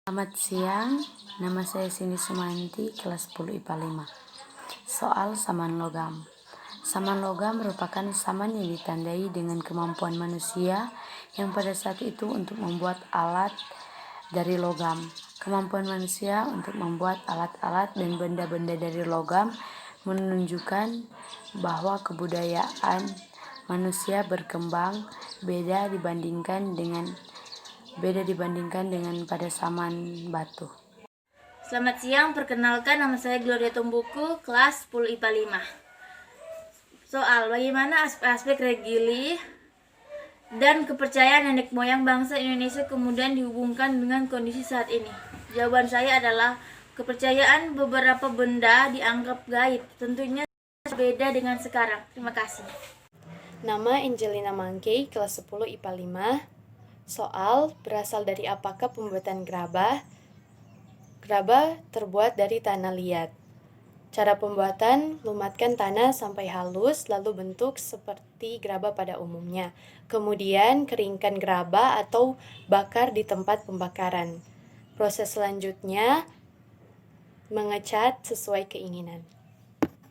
Selamat siang, nama saya Cindy Sumanti, kelas 10 IPA 5. Soal saman logam. Saman logam merupakan saman yang ditandai dengan kemampuan manusia yang pada saat itu untuk membuat alat dari logam. Kemampuan manusia untuk membuat alat-alat dan benda-benda dari logam menunjukkan bahwa kebudayaan manusia berkembang beda dibandingkan dengan pada zaman batu. Selamat siang, perkenalkan nama saya Gloria Tumbuku, kelas 10 IPA 5. Soal bagaimana aspek-aspek regili dan kepercayaan nenek moyang bangsa Indonesia kemudian dihubungkan dengan kondisi saat ini. Jawaban saya adalah kepercayaan beberapa benda dianggap gaib, tentunya berbeda dengan sekarang. Terima kasih. Nama Angelina Mangkei, kelas 10 IPA 5. Soal berasal dari apakah pembuatan gerabah? Gerabah terbuat dari tanah liat. Cara pembuatan, lumatkan tanah sampai halus, lalu bentuk seperti gerabah pada umumnya. Kemudian keringkan gerabah atau bakar di tempat pembakaran. Proses selanjutnya, mengecat sesuai keinginan.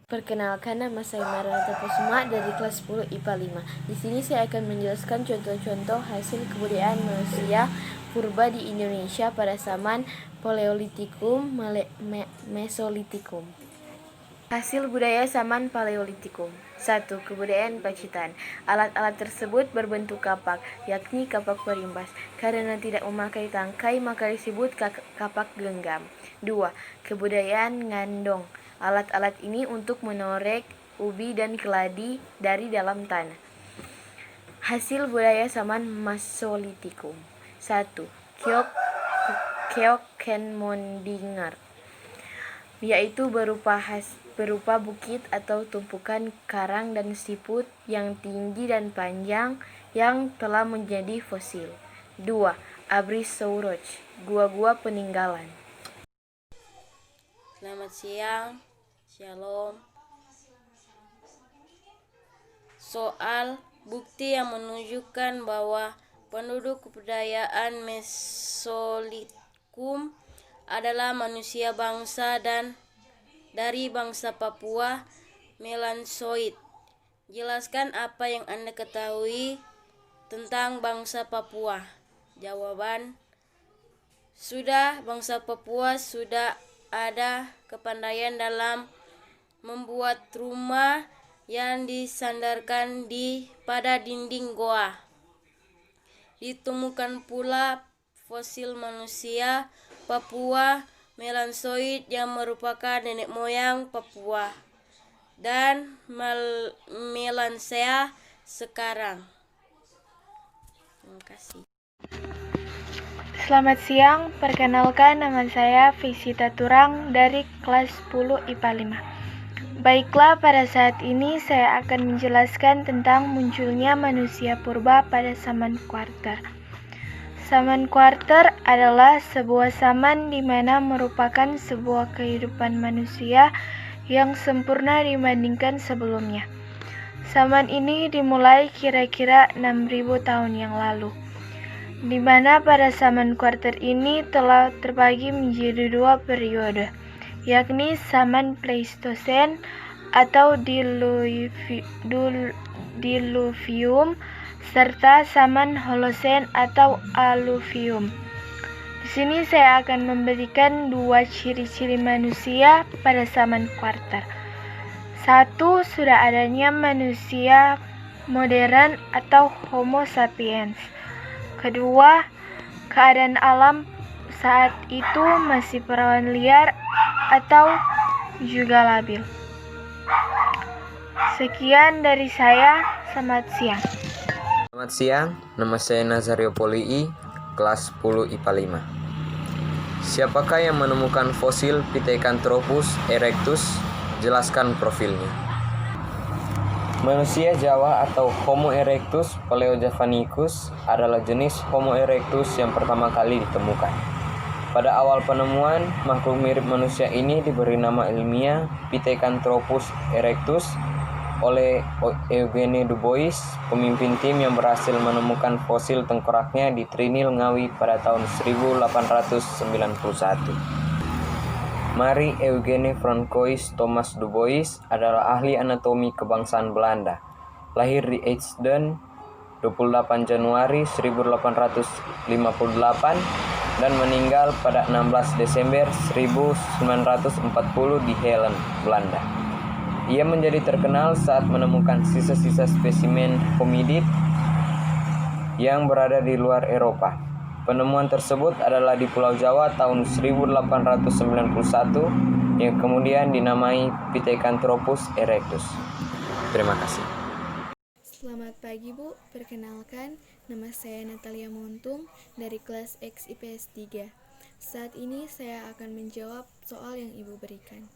Perkenalkan, nama saya Maranatha Kusuma dari kelas 10 IPA 5. Di sini saya akan menjelaskan contoh-contoh hasil kebudayaan manusia purba di Indonesia pada zaman Paleolitikum, Mesolitikum. Hasil budaya zaman Paleolitikum. 1. Kebudayaan Pacitan. Alat-alat tersebut berbentuk kapak, yakni kapak perimbas. Karena tidak memakai tangkai, maka disebut kapak genggam. 2. Kebudayaan Ngandong. Alat-alat ini untuk menorek ubi dan keladi dari dalam tanah. Hasil budaya zaman Mesolitikum. 1. Keokkenmondingar, yaitu berupa bukit atau tumpukan karang dan siput yang tinggi dan panjang yang telah menjadi fosil. 2. Abrisauroch, gua-gua peninggalan. Selamat siang, Shalom. Soal bukti yang menunjukkan bahwa penduduk kebudayaan Mesolitikum adalah manusia bangsa dan dari bangsa Papua Melansoid. Jelaskan apa yang Anda ketahui tentang bangsa Papua. Jawaban: bangsa Papua sudah ada kepandaian dalam membuat rumah yang disandarkan pada dinding goa. Ditemukan pula fosil manusia Papua Melansoid yang merupakan nenek moyang Papua dan Melanesia sekarang. Terima kasih. Selamat siang, perkenalkan nama saya Visita Turang dari kelas 10 IPA 5. Baiklah, pada saat ini saya akan menjelaskan tentang munculnya manusia purba pada zaman kuarter. Zaman kuarter adalah sebuah zaman di mana merupakan sebuah kehidupan manusia yang sempurna dibandingkan sebelumnya. Zaman ini dimulai kira-kira 6.000 tahun yang lalu, di mana pada zaman kuarter ini telah terbagi menjadi dua periode, yakni zaman Pleistosen atau Diluvium serta zaman Holosen atau Aluvium. Di sini saya akan memberikan dua ciri-ciri manusia pada zaman kuarter. 1. Sudah adanya manusia modern atau Homo sapiens. Kedua, keadaan alam saat itu masih perawan liar atau juga labil. Sekian dari saya, selamat siang. Selamat siang, nama saya Nazario Polii, kelas 10 IPA 5. Siapakah yang menemukan fosil Pithecanthropus erectus? Jelaskan profilnya. Manusia Jawa atau Homo erectus paleojavanicus adalah jenis Homo erectus yang pertama kali ditemukan. Pada awal penemuan, makhluk mirip manusia ini diberi nama ilmiah Pithecanthropus erectus oleh Eugene Du Bois, pemimpin tim yang berhasil menemukan fosil tengkoraknya di Trinil Ngawi pada tahun 1891. Marie Eugene Francois Thomas Du Bois adalah ahli anatomi kebangsaan Belanda. Lahir di Eijsden 28 Januari 1858 dan meninggal pada 16 Desember 1940 di Helen, Belanda. Ia menjadi terkenal saat menemukan sisa-sisa spesimen hominid yang berada di luar Eropa. Penemuan tersebut adalah di Pulau Jawa tahun 1891 yang kemudian dinamai Pithecanthropus erectus. Terima kasih. Selamat pagi Bu, perkenalkan nama saya Natalia Montung dari kelas X IPS 3. Saat ini saya akan menjawab soal yang Ibu berikan.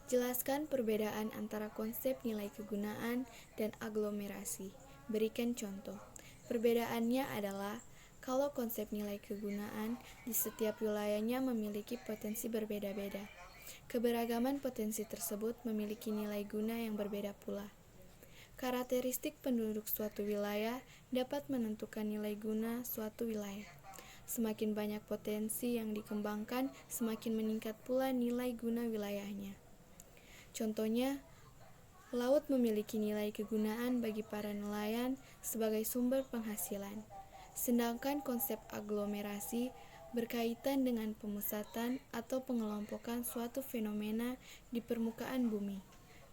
Jelaskan perbedaan antara konsep nilai kegunaan dan aglomerasi. Berikan contoh. Perbedaannya adalah kalau konsep nilai kegunaan di setiap wilayahnya memiliki potensi berbeda-beda. Keberagaman potensi tersebut memiliki nilai guna yang berbeda pula. Karakteristik penduduk suatu wilayah dapat menentukan nilai guna suatu wilayah. Semakin banyak potensi yang dikembangkan, semakin meningkat pula nilai guna wilayahnya. Contohnya, laut memiliki nilai kegunaan bagi para nelayan sebagai sumber penghasilan. Sedangkan konsep aglomerasi berkaitan dengan pemusatan atau pengelompokan suatu fenomena di permukaan bumi.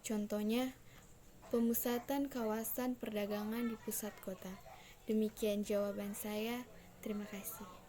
Contohnya, pemusatan kawasan perdagangan di pusat kota. Demikian jawaban saya. Terima kasih.